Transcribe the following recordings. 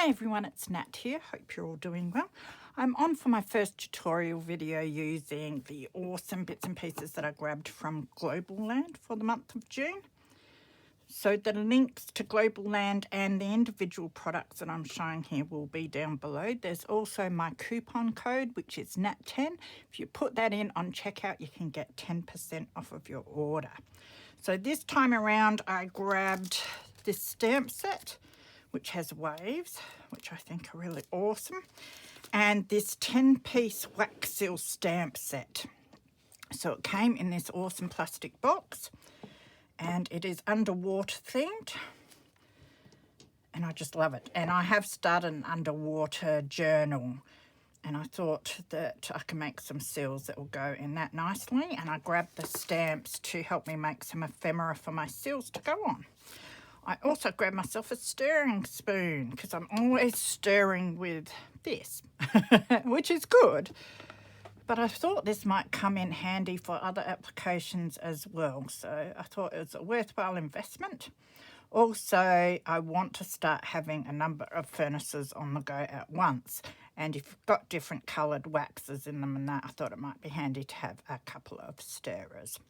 Hi everyone, it's Nat here. Hope you're all doing well. I'm on for my first tutorial video using the awesome bits and pieces that I grabbed from Globleland for the month of June. So the links to Globleland and the individual products that I'm showing here will be down below. There's also my coupon code, which is NAT10. If you put that in on checkout, you can get 10% off of your order. So this time around, I grabbed this stamp set, which has waves, which I think are really awesome, and this 10-piece wax seal stamp set. So it came in this awesome plastic box, and it is underwater themed, and I just love it. And I have started an underwater journal, and I thought that I can make some seals that will go in that nicely, and I grabbed the stamps to help me make some ephemera for my seals to go on. I also grabbed myself a stirring spoon because I'm always stirring with this, which is good. But I thought this might come in handy for other applications as well. So I thought it was a worthwhile investment. Also, I want to start having a number of furnaces on the go at once. And if you've got different coloured waxes in them and that, I thought it might be handy to have a couple of stirrers.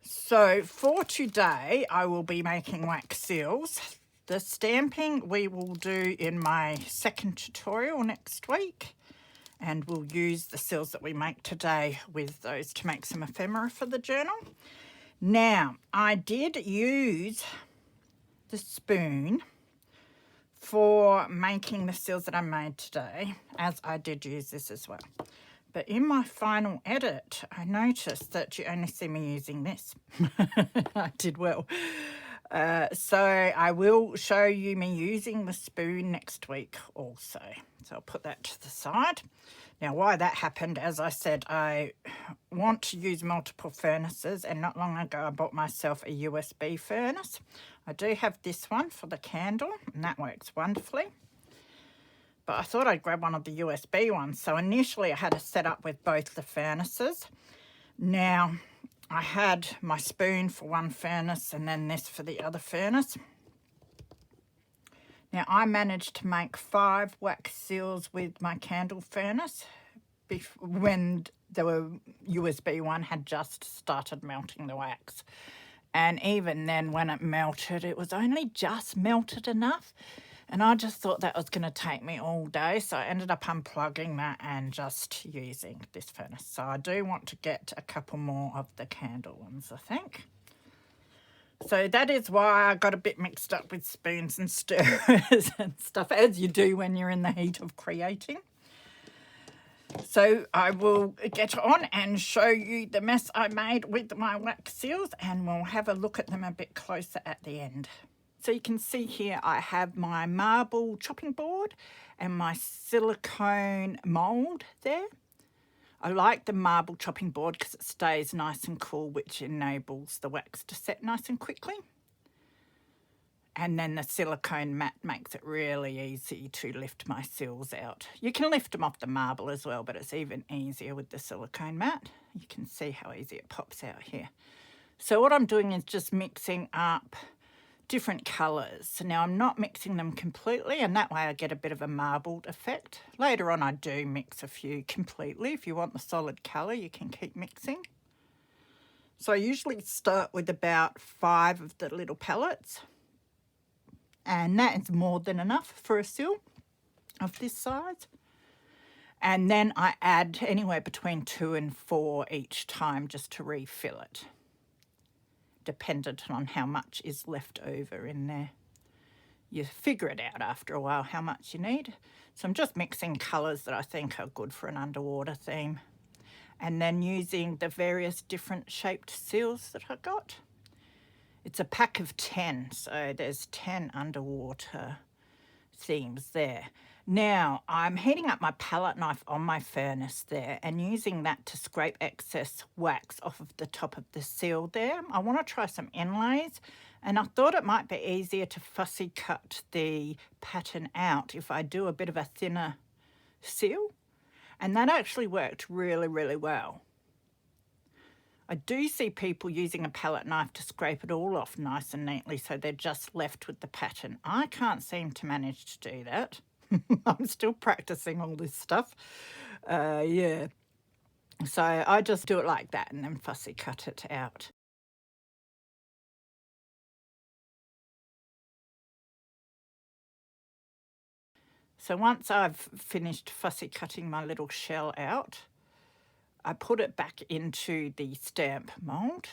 So for today, I will be making wax seals. The stamping we will do in my second tutorial next week. And we'll use the seals that we make today with those to make some ephemera for the journal. Now, I did use the spoon for making the seals that I made today, as I did use this as well. But in my final edit, I noticed that you only see me using this. I did well. So I will show you me using the spoon next week also. So I'll put that to the side. Now, why that happened, as I said, I want to use multiple furnaces, and not long ago I bought myself a USB furnace. I do have this one for the candle, and that works wonderfully. But I thought I'd grab one of the USB ones. So initially I had to set up with both the furnaces. Now I had my spoon for one furnace and then this for the other furnace. Now I managed to make 5 wax seals with my candle furnace when the USB one had just started melting the wax. And even then when it melted, it was only just melted enough. And I just thought that was going to take me all day. So I ended up unplugging that and just using this furnace. So I do want to get a couple more of the candle ones, I think. So that is why I got a bit mixed up with spoons and stirrers and stuff, as you do when you're in the heat of creating. So I will get on and show you the mess I made with my wax seals, and we'll have a look at them a bit closer at the end. So you can see here I have my marble chopping board and my silicone mould there. I like the marble chopping board because it stays nice and cool, which enables the wax to set nice and quickly. And then the silicone mat makes it really easy to lift my seals out. You can lift them off the marble as well, but it's even easier with the silicone mat. You can see how easy it pops out here. So what I'm doing is just mixing up different colours. Now I'm not mixing them completely, and that way I get a bit of a marbled effect. Later on I do mix a few completely. If you want the solid colour, you can keep mixing. So I usually start with about 5 of the little pellets, and that is more than enough for a seal of this size. And then I add anywhere between 2 and 4 each time just to refill it, dependent on how much is left over in there. You figure it out after a while how much you need. So I'm just mixing colours that I think are good for an underwater theme, and then using the various different shaped seals that I got. It's a pack of 10, so there's 10 underwater themes there. Now I'm heating up my palette knife on my furnace there and using that to scrape excess wax off of the top of the seal there. I want to try some inlays, and I thought it might be easier to fussy cut the pattern out if I do a bit of a thinner seal, and that actually worked really, really well. I do see people using a palette knife to scrape it all off nice and neatly so they're just left with the pattern. I can't seem to manage to do that. I'm still practicing all this stuff. Yeah. So I just do it like that and then fussy cut it out. So once I've finished fussy cutting my little shell out, I put it back into the stamp mould.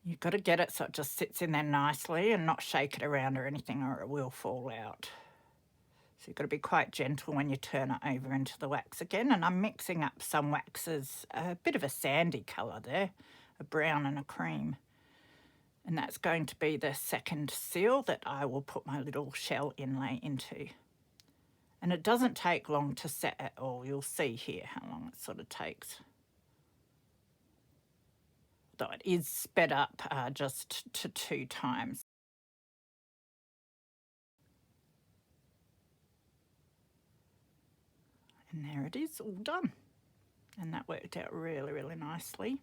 You've got to get it so it just sits in there nicely and not shake it around or anything, or it will fall out. So you've got to be quite gentle when you turn it over into the wax again. And I'm mixing up some waxes, a bit of a sandy colour there, a brown and a cream. And that's going to be the second seal that I will put my little shell inlay into. And it doesn't take long to set at all. You'll see here how long it sort of takes. Though it is sped up just to 2 times. And there it is, all done. And that worked out really, really nicely.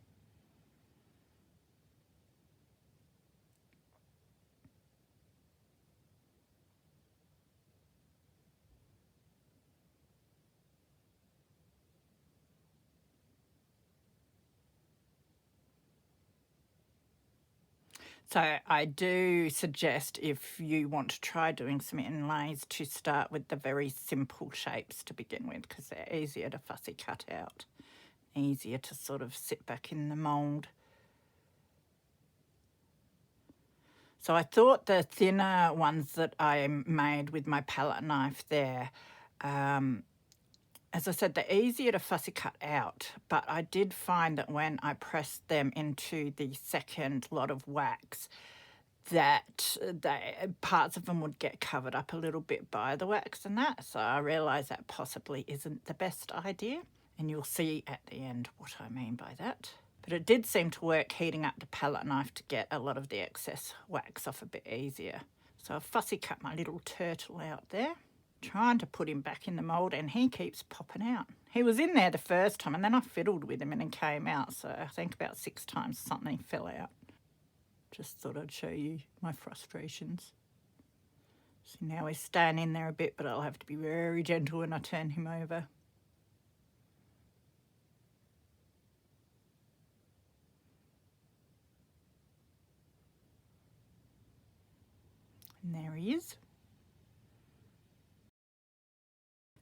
So I do suggest, if you want to try doing some inlays, to start with the very simple shapes to begin with, because they're easier to fussy cut out, easier to sort of sit back in the mould. So I thought the thinner ones that I made with my palette knife there, as I said, they're easier to fussy cut out, but I did find that when I pressed them into the second lot of wax, that parts of them would get covered up a little bit by the wax and that. So I realised that possibly isn't the best idea. And you'll see at the end what I mean by that. But it did seem to work heating up the palette knife to get a lot of the excess wax off a bit easier. So I've fussy cut my little turtle out there, trying to put him back in the mould, and he keeps popping out. He was in there the first time and then I fiddled with him and he came out. So I think about 6 times something fell out. Just thought I'd show you my frustrations. So now he's staying in there a bit, but I'll have to be very gentle when I turn him over. And there he is.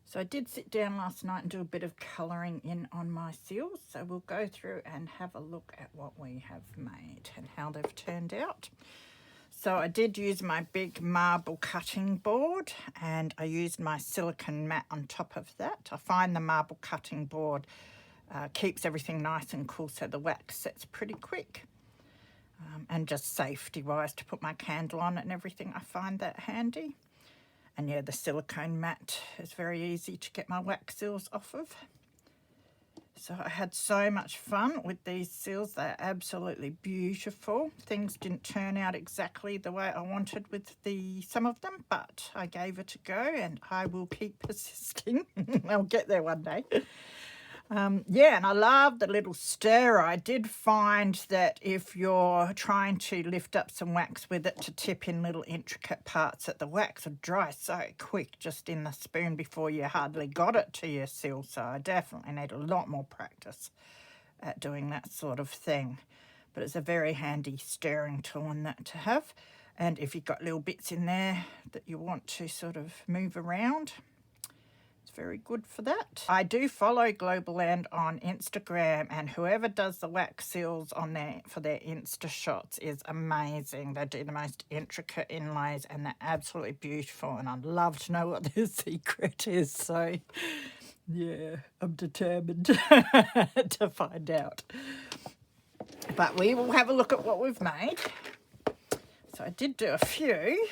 So I did sit down last night and do a bit of colouring in on my seals. So we'll go through and have a look at what we have made and how they've turned out. So I did use my big marble cutting board and I used my silicone mat on top of that. I find the marble cutting board keeps everything nice and cool, so the wax sets pretty quick. And just safety wise, to put my candle on it and everything, I find that handy. And yeah, the silicone mat is very easy to get my wax seals off of. So I had so much fun with these seals. They're absolutely beautiful. Things didn't turn out exactly the way I wanted with some of them, but I gave it a go and I will keep persisting. I'll get there one day. Yeah, and I love the little stirrer. I did find that if you're trying to lift up some wax with it to tip in little intricate parts, that the wax would dry so quick just in the spoon before you hardly got it to your seal. So I definitely need a lot more practice at doing that sort of thing. But it's a very handy stirring tool and that to have. And if you've got little bits in there that you want to sort of move around, very good for that. I do follow Globleland on Instagram, and whoever does the wax seals on there for their Insta shots is amazing. They do the most intricate inlays and they're absolutely beautiful, and I'd love to know what their secret is. So yeah, I'm determined to find out. But we will have a look at what we've made. So I did do a few.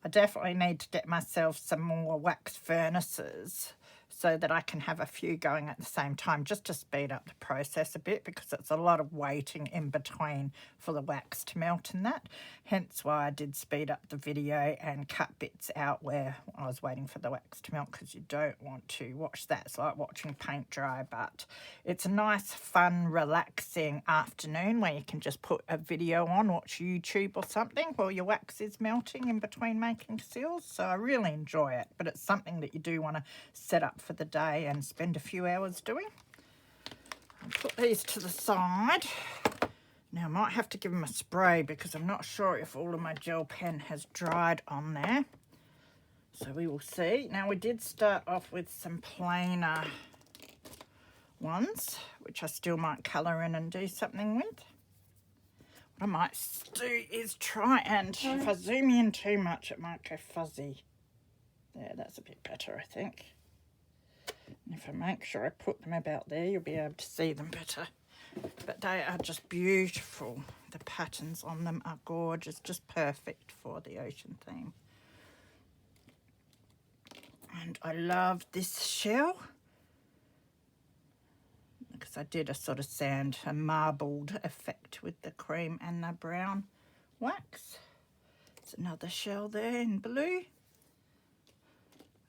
I definitely need to get myself some more wax furnaces so that I can have a few going at the same time, just to speed up the process a bit, because it's a lot of waiting in between for the wax to melt and that. Hence why I did speed up the video and cut bits out where I was waiting for the wax to melt, because you don't want to watch that. It's like watching paint dry, but it's a nice, fun, relaxing afternoon where you can just put a video on, watch YouTube or something while your wax is melting in between making seals. So I really enjoy it, but it's something that you do want to set up for the day and spend a few hours doing. I'll put these to the side. Now I might have to give them a spray because I'm not sure if all of my gel pen has dried on there. So we will see. Now we did start off with some plainer ones, which I still might colour in and do something with. What I might do is try and, if I zoom in too much, it might go fuzzy. There, that's a bit better, I think. And if I make sure I put them about there, you'll be able to see them better. But they are just beautiful. The patterns on them are gorgeous, just perfect for the ocean theme. And I love this shell because I did a sort of sand, a marbled effect with the cream and the brown wax. There's another shell there in blue.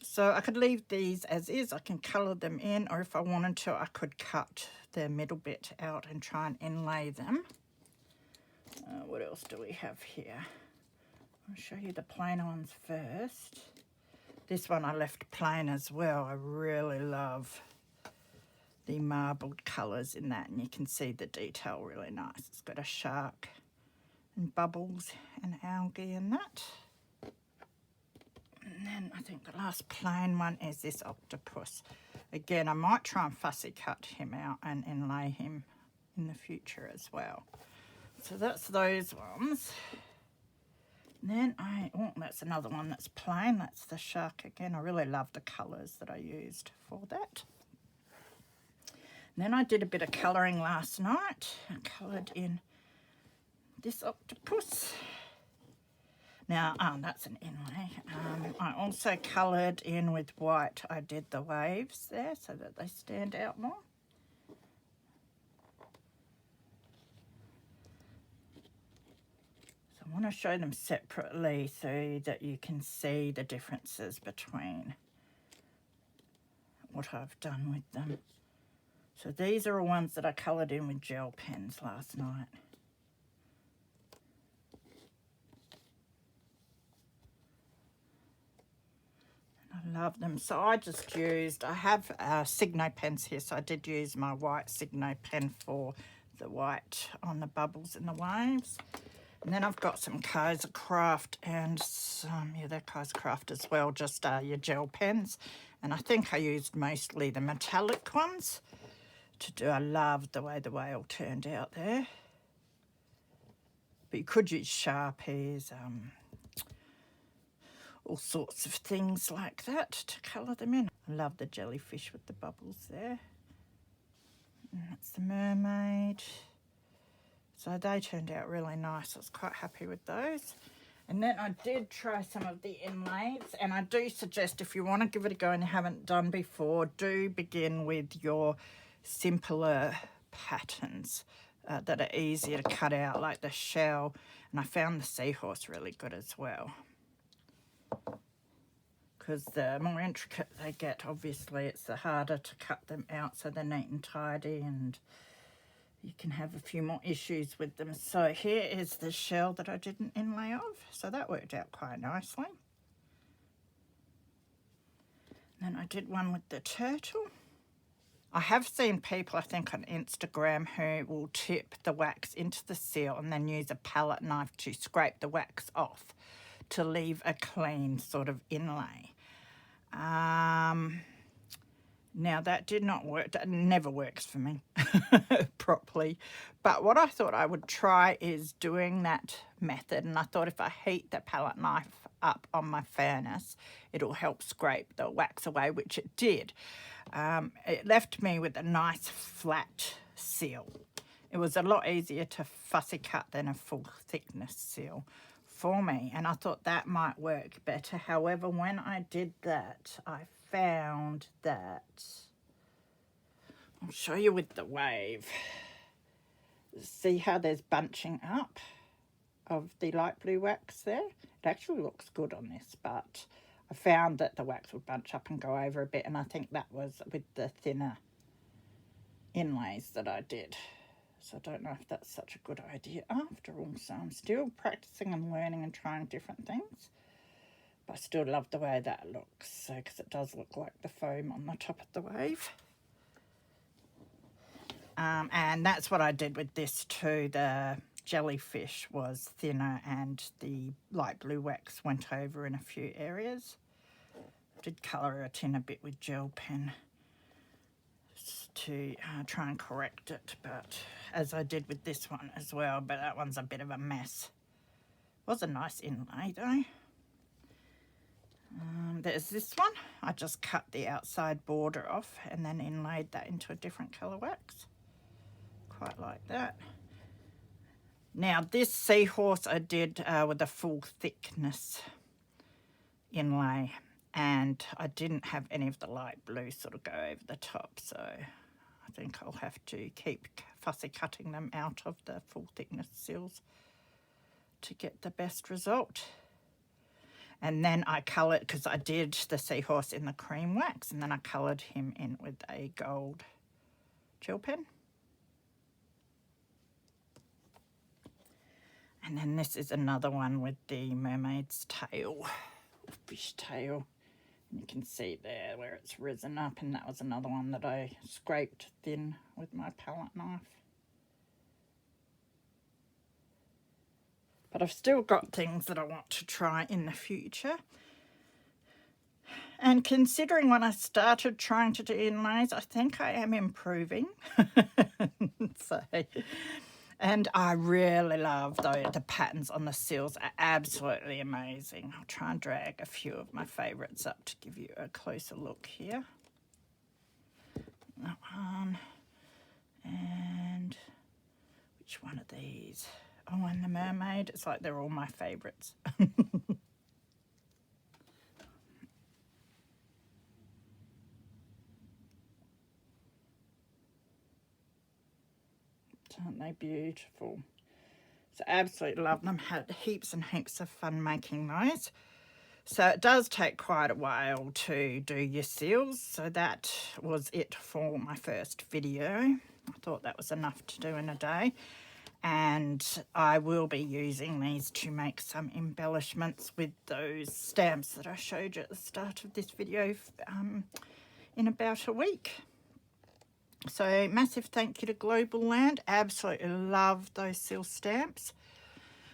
So I could leave these as is. I can colour them in, or if I wanted to, I could cut the middle bit out and try and inlay them. What else do we have here? I'll show you the plainer ones first. This one I left plain as well. I really love the marbled colours in that, and you can see the detail really nice. It's got a shark and bubbles and algae in that. And then I think the last plain one is this octopus. Again, I might try and fussy cut him out and inlay him in the future as well. So that's those ones. And then that's another one that's plain. That's the shark again. I really love the colours that I used for that. And then I did a bit of colouring last night. I coloured in this octopus. Now, that's an inlay. I also coloured in with white. I did the waves there so that they stand out more. So I want to show them separately so that you can see the differences between what I've done with them. So these are all ones that I coloured in with gel pens last night. I love them. So I just used, I have Signo pens here, so I did use my white Signo pen for the white on the bubbles and the waves. And then I've got some Kaiser Craft and some, yeah, they're Kaiser Craft as well, just your gel pens. And I think I used mostly the metallic ones to do. I love the way the whale turned out there. But you could use Sharpies, all sorts of things like that to colour them in. I love the jellyfish with the bubbles there. And that's the mermaid. So they turned out really nice. I was quite happy with those. And then I did try some of the inlays, and I do suggest if you want to give it a go and you haven't done before, do begin with your simpler patterns that are easier to cut out, like the shell. And I found the seahorse really good as well, because the more intricate they get, obviously it's the harder to cut them out so they're neat and tidy, and you can have a few more issues with them. So here is the shell that I didn't inlay of, so that worked out quite nicely. And then I did one with the turtle. I have seen people, I think on Instagram, who will tip the wax into the seal and then use a palette knife to scrape the wax off to leave a clean sort of inlay. Now that did not work, that never works for me properly. But what I thought I would try is doing that method, and I thought if I heat the palette knife up on my furnace, it'll help scrape the wax away, which it did. It left me with a nice flat seal. It was a lot easier to fussy cut than a full thickness seal for me, and I thought that might work better. However, when I did that, I found that, I'll show you with the wave. See how there's bunching up of the light blue wax there? It actually looks good on this, but I found that the wax would bunch up and go over a bit, and I think that was with the thinner inlays that I did. So I don't know if that's such a good idea after all. So I'm still practicing and learning and trying different things. But I still love the way that looks, so because it does look like the foam on the top of the wave. And that's what I did with this too. The jellyfish was thinner and the light blue wax went over in a few areas. Did colour it in a bit with gel pen to try and correct it, but as I did with this one as well, but that one's a bit of a mess. Was a nice inlay though. There's this one. I just cut the outside border off and then inlaid that into a different colour wax. Quite like that. Now this seahorse I did with a full thickness inlay, and I didn't have any of the light blue sort of go over the top, so I think I'll have to keep fussy cutting them out of the full thickness seals to get the best result. And then I coloured, because I did the seahorse in the cream wax, and then I coloured him in with a gold gel pen. And then this is another one with the mermaid's tail, fish tail. And you can see there where it's risen up, and that was another one that I scraped thin with my palette knife. But I've still got things that I want to try in the future. And considering when I started trying to do inlays, I think I am improving. And I really love the patterns on the seals are absolutely amazing. I'll try and drag a few of my favourites up to give you a closer look here. That one. And which one of these? Oh, and the mermaid. It's like they're all my favourites. Aren't they beautiful? So absolutely love them. Had heaps and heaps of fun making those. So it does take quite a while to do your seals. So that was it for my first video. I thought that was enough to do in a day. And I will be using these to make some embellishments with those stamps that I showed you at the start of this video in about a week. So massive thank you to Globleland. Absolutely love those seal stamps.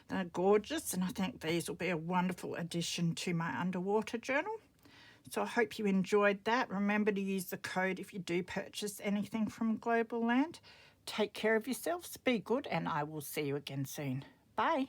They're gorgeous, and I think these will be a wonderful addition to my underwater journal. So I hope you enjoyed that. Remember to use the code if you do purchase anything from Globleland. Take care of yourselves, be good, and I will see you again soon. Bye.